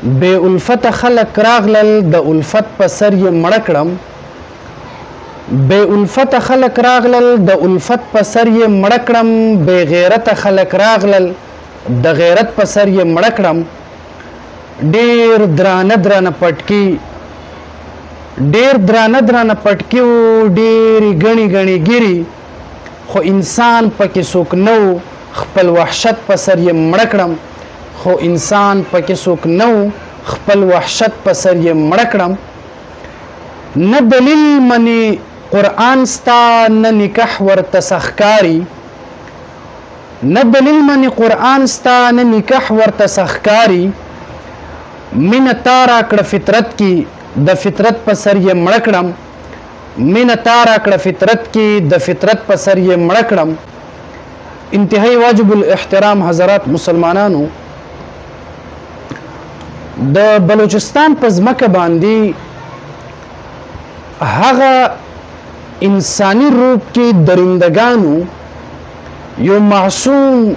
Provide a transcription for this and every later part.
بے الفت خلق راغلل د الفت په سر یې مړه کړم بے الفت خلق راغلل د الفت په سر یې مړه کړم بے غیرت خلق راغلل د غیرت په سر یې مړه کړم ډیر درانه پټکی ډیر درانه پټکی و ډیر غنی ګری خو انسان پکې څوک نو خپل وحشت په سر یې مړه کړم خو انسان پکې څوک نو خپل وحشت په سر یې مړه کړم نه دلیل منی قرآن ستا نه نکاح ورته سخکاری نه دلیل منی قرآن ستا نه نکاح ورته سخکاری مینه تا راکړه فطرت کې د فطرت په سر یې مړه کړم مینه تا راکړه فطرت کې د فطرت په سر یې مړه کړم انتهایی واجب الاحترام حضرات مسلمانانو د بلوچستان په ځمکه باندې هغه انسانی روپ کې درندگانو یو معصوم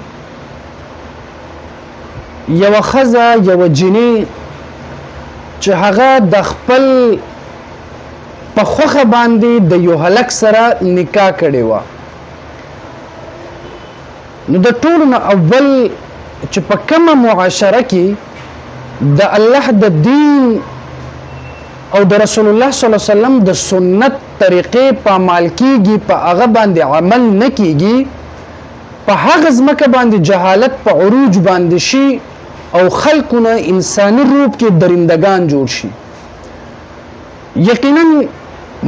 یو ښځه یو جنې چې هغه د خپل په خوخه باندې د یو هلک سره نکاح کړی و نو د ټولو نه اول چې په کومه معاشره کې د الله د دین او د رسول الله صلی الله علیه وسلم د سنت طریقې په عمل کېږي په هغه باندې عمل نه کېږي په هغه ځمکه باندې جهالت په عروج باندې شي او خلقونه انساني روپ کې درندگان جوړ شي یقینا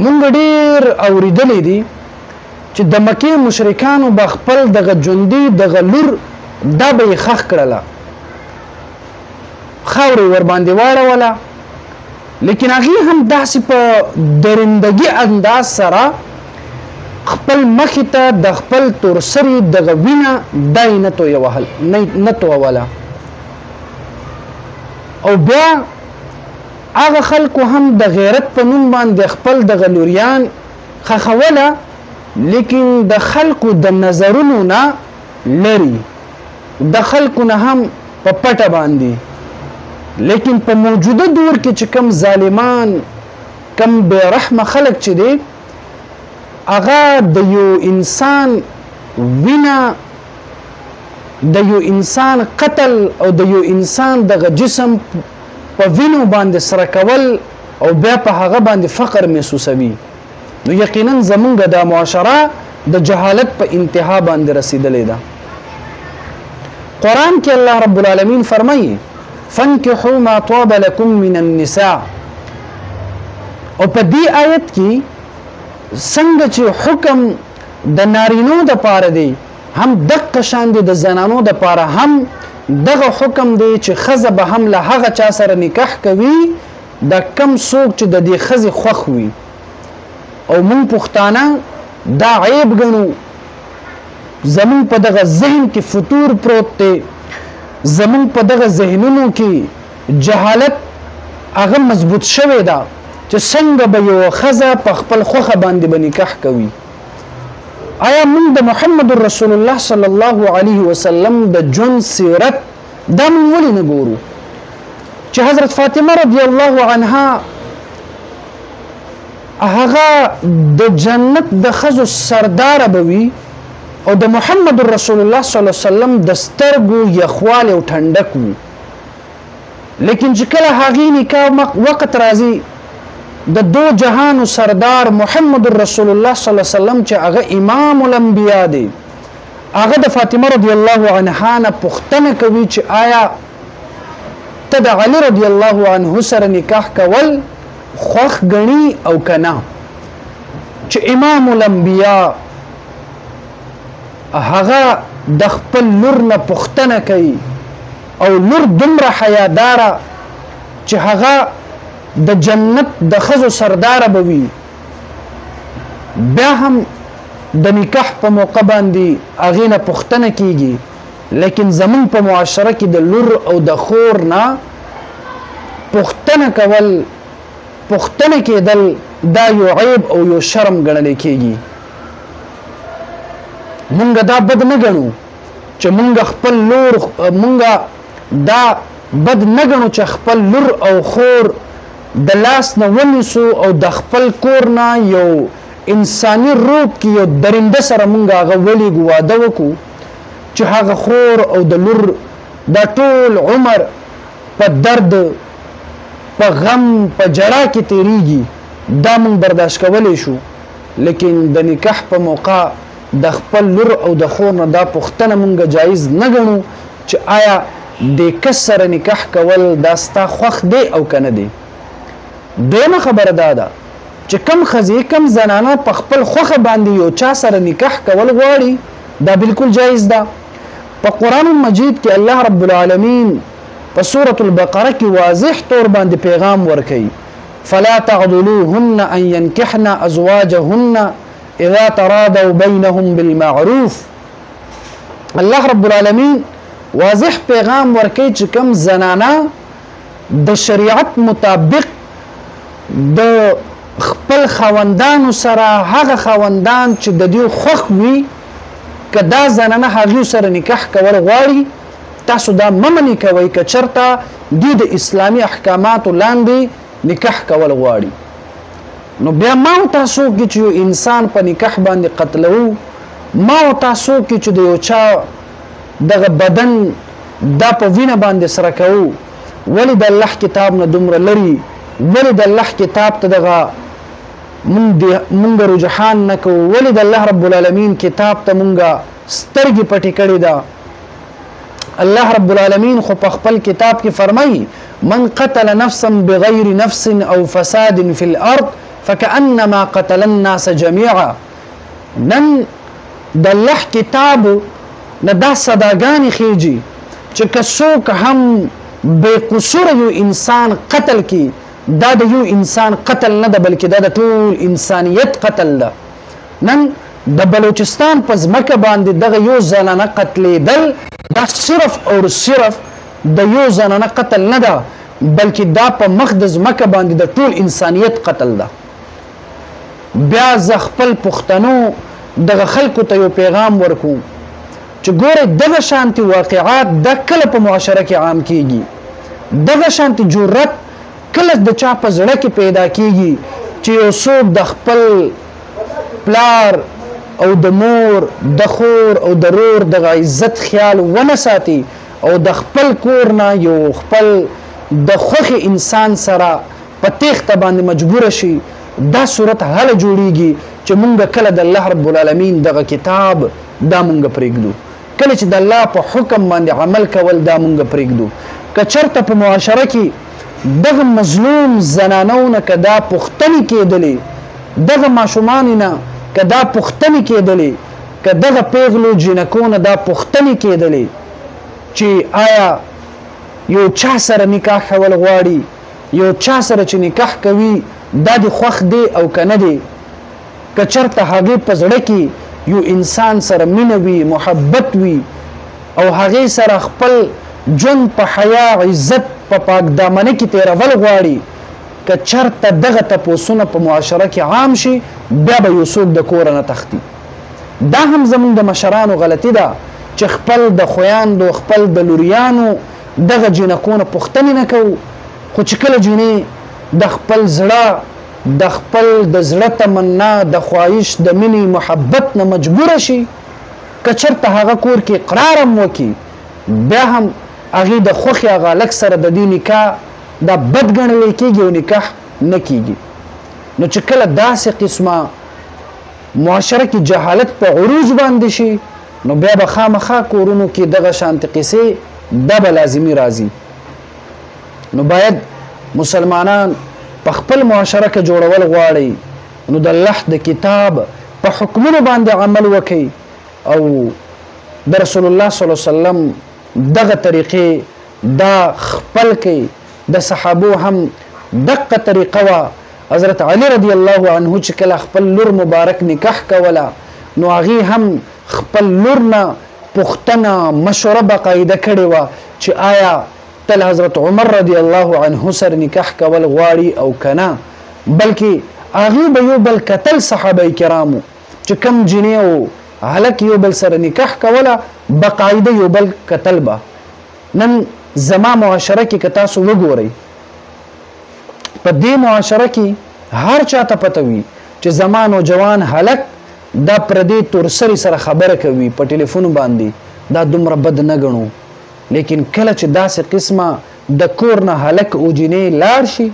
مونږ ډېر اورېدلی دي چې د مکې مشرکانو به خپل دغه ژوندي دغه لور دا به یې ښخ کړله خاورې ورباندې واړوله لیکن هغې هم داسې په درندګي انداز سره خپل مخې ته د خپل تورسري دغه وینه دا یې نه تووله او بیا هغه خلکو هم د غیرت په نوم باندې خپل دغه لوریان خښوله لیکن د خلکو د نظرونو نه لري د خلکو نه هم په پټه باندې لیکن په موجوده دور کې چې کم ظالمان کم بے رحمه خلق چې دی هغه د یو انسان وینه د یو انسان قتل او د یو انسان دغه جسم په وینو باندې سره کول او بیا په هغه باندې فقر محسوسوي نو یقینا زمونږ د معاشره د جهالت په انتها باندې رسیدلې ده قرآن کې الله رب العالمین فرمایي فانكحوا ما طاب لكم من النساء او په دې آیت کې څنګه چې حکم د نارینو د پاره دی هم دغه شان دی د زنانو د پاره هم دغه حکم دی چې ښځه به هم له هغه چا سره نکاح کوي د کم څوک چې د دې ښځې خوښ وي او موږ پښتانه دا عیب ګڼو زموږ په دغه ذهن کې فتور پروت دی زمون په دغه ذهنونو کې جهالت هغه مضبوط شوی ده چې څنګه به یو ښځه په خپل خوښه باندې به نکاح کوي آیا موږ د محمد رسول الله صلی الله علیه وسلم د ژوند سیرت دا موږ ولې نه ګورو چې حضرت فاطمه رضی الله عنها هغه د جنت د ښځو سرداره به وي او د محمد رسول الله صلی الله علیه وسلم د سترګو یخوالی او ټنډک وو لیکن چې کله هغې نکاح وخت راځي د دو جهانو سردار محمد رسول الله صلی الله علیه وسلم چې هغه امام الانبیا دی هغه د فاطمه رضی الله عنها نه پوښتنه کوي چې آیا ته د علي رضی الله عنه سره نکاح کول خوښ ګڼي او که نه چې امام الانبیا هغه د خپل لور نه پوښتنه کوي او لور دومره حیاداره چې هغه د جنت د ښځو سرداره به وي بیا هم د نکاح په موقع باندې هغې نه پوښتنه کیږي لیکن زمون په معاشره کې د لور او د خور نه پوښتنه کول پوښتنه کېدل دا یو عیب او یو شرم ګڼل کیږي مونږ دا بد نه ګڼو چې مونږ خپل لور مونږ دا بد نه ګڼو چې خپل لور او خور د لاس نه ونیسو او د خپل کور نه یو انساني روپ کې یو درنده سره مونږ هغه ولیږو واده وکړو چې هغه خور او د لور دا ټول عمر په درد په غم په جړا کې تیریږي دا مونږ برداشت کولی شو لیکن د نکاح په موقع د خپل لور او د خور نه دا پوښتنه مونږ جایز نه ګڼو چې آیا د کس سره نکاح کول دا ستا خوښ دی او که نه دی دویمه خبره دا ده چې کم ښځې کم زنانه په خپل خوښه باندې یو چا سره نکاح کول غواړي دا بالکل جایز ده په قرآن مجید کې الله رب العالمین په سورة البقره کې واضح طور باندې پیغام ورکوي فلا تعضلوهن ان ينكحن ازواجهن اذا تراضوا بينهم بالمعروف الله رب العالمین واضح پیغام ورکوي چې کم زنانه د شریعت مطابق د خپل خاوندانو سره هغه خاوندان چې د دوی خوښ وي که دا زنانه هغوی سره نکاح کول غواړي تاسو دا مه منې کوئ که چېرته دوی د اسلامي احکاماتو لاندې نکاح کول غواړي نو بیا ما او تاسو کې چې یو انسان په نکاح باندې قتلوو ما او تاسو کې چې د یو چا دغه بدن دا په وینه باندې سره کوو ولې د الله کتاب نه دومره لري ولې د الله کتاب ته دغه مونږ رجحان نه کوو ولې د الله رب العالمین کتاب ته مونږ سترګې پټې کړې ده الله رب العالمین خو په خپل کتاب کې فرمایي من قتل نفسا بغیر نفس او فساد فی الارض فكأنما قتل الناس جميعا نن د الله کتاب نه دا صداګانې خیږي چې که څوک هم بې قصوره یو انسان قتل کی دا د یو انسان قتل نه ده بلکې دا د ټول انسانیت قتل ده نن د بلوچستان په ځمکه باندې دغه یو زنانه قتلېدل دا صرف او صرف د یو زنانه قتل نه ده بلکې دا په مخ د ځمکه باندې د ټول انسانیت قتل ده بیا زه خپل پښتنو دغه خلکو ته یو پیغام ورکوم چې ګوره دغه شانتي واقعات دا کله په معاشره کې عام کیږي دغه شانتي جرأت کله د چا په زړه کې پیدا کیږي چې یو څوک د خپل پلار او د مور د خور او د رور دغه عزت خیال ونه ساتي او د خپل کور نه یو خپل د خوښې انسان سره په تیښته باندې مجبور شي دا صورت هله جوړیږي چې مونږ کله د الله رب العالمین دغه کتاب دا مونږ پرېږدو کله چې د الله په حکم باندې عمل کول دا مونږ پرېږدو که چېرته په معاشره کې دغه مظلوم زنانو نه که دا پوښتنې کېدلې دغه ماشومانو نه که دا پوښتنې کېدلې که دغه پیغلو جنکو نه دا پوښتنې کېدلې چې آیا یو چا سره نکاح کول غواړي یو چا سره چې نکاح کوي دا د خوښ دی او که نه دی که چېرته هغې په زړه کې یو انسان سره مینه وي محبت وي او هغې سره خپل ژوند په حیا عزت په پاک دامنه کې تیرول غواړي که چېرته دغه تپوسونه په معاشره کې عام شي بیا به یو څوک د کوره نه تښتي دا هم زموږ د مشرانو غلطي ده چې خپل د خویاندو خپل د لوریانو دغه جنکونه پوښتنې نه کوو خو چې کله جنې د خپل زړه د خپل د زړه تمنا د خواهش د مینې محبت نه مجبوره شي که چېرته هغه کور کې اقرار هم وکړي بیا هم هغې د خوښې هغه هلک سره د دې نکاح دا بد ګڼلی کېږي او نکاح نه کېږي نو چې کله داسې قسمه معاشره کې جهالت په عروج باندې شي نو بیا به خامخا کورونو کې دغه شانتې قصې دا به لازمي راځي نو باید مسلمانان په خپل معاشره کې جوړول غواړي نو د الله د کتاب په حکمونو باندې عمل وکړي او د رسول الله صلی الله علیه وسلم دغه طریقې دا خپل کوي د صحابو هم دغه طریقه وه حضرت علی رضی الله عنه چې کله خپل لور مبارک نکاح کوله نو هغې هم خپل لور نه پوښتنه مشوره باقاعده کړې وه چې آیا تل حضرت عمر رضی الله عنه سره نکاح کول غواړي او که نه بلکې هغې به یو بل کتل صحابه کرامو چې کم جنې او هلک یو بل سره نکاح کوله باقاعده یو بل کتل به نن زما معاشره کې که تاسو وګورئ په دې معاشره کې هر چاته پته وي چې زما نوجوان هلک دا پردې تورسري سره خبره کوي په ټلیفون باندې دا دومره بد نه ګڼو لیکن کله چې داسې قسمه د کور نه هلک او جینۍ لاړ شي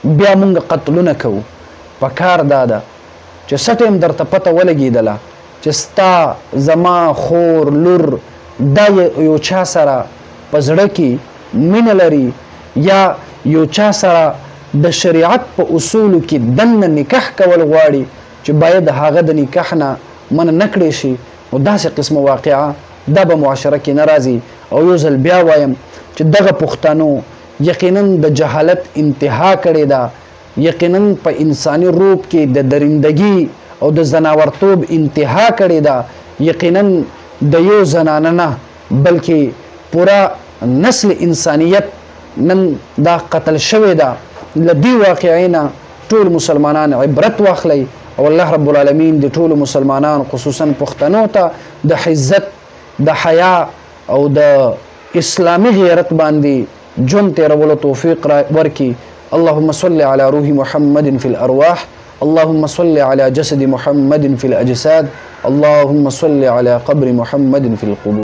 بیا موږ قتلونه کوو په کار دا ده چې څه ټایم درته پته ولګېدله چې ستا زما خور لور دا یو چا سره په زړه کې مینه لري یا یو چا سره د شریعت په اصولو کې دننه نکاح کول غواړي چې باید هغه د نکاح نه منع نه کړی شي نو داسې قسمه واقعه دا به معاشره کې نه راځي او یو ځل بیا وایم چې دغه پښتنو یقینا د جهالت انتها کړې ده یقینا په انساني روپ کې د درندګي او د زناورتوب انتها کړې ده یقینا د یو زنانه نه بلکې پورا نسل انسانیت نن دا قتل شوی ده له دې واقعې نه ټول مسلمانان عبرت واخلئ او الله رب العالمین د ټولو مسلمانان خصوصا پښتنو ته د عزت د حیا او د اسلامي غیرت باندې ژوند تېرولو توفیق ورکړي. اللهم صل على روح محمد في الأرواح اللهم صل على جسد محمد في الأجساد اللهم صل على قبر محمد في القبور.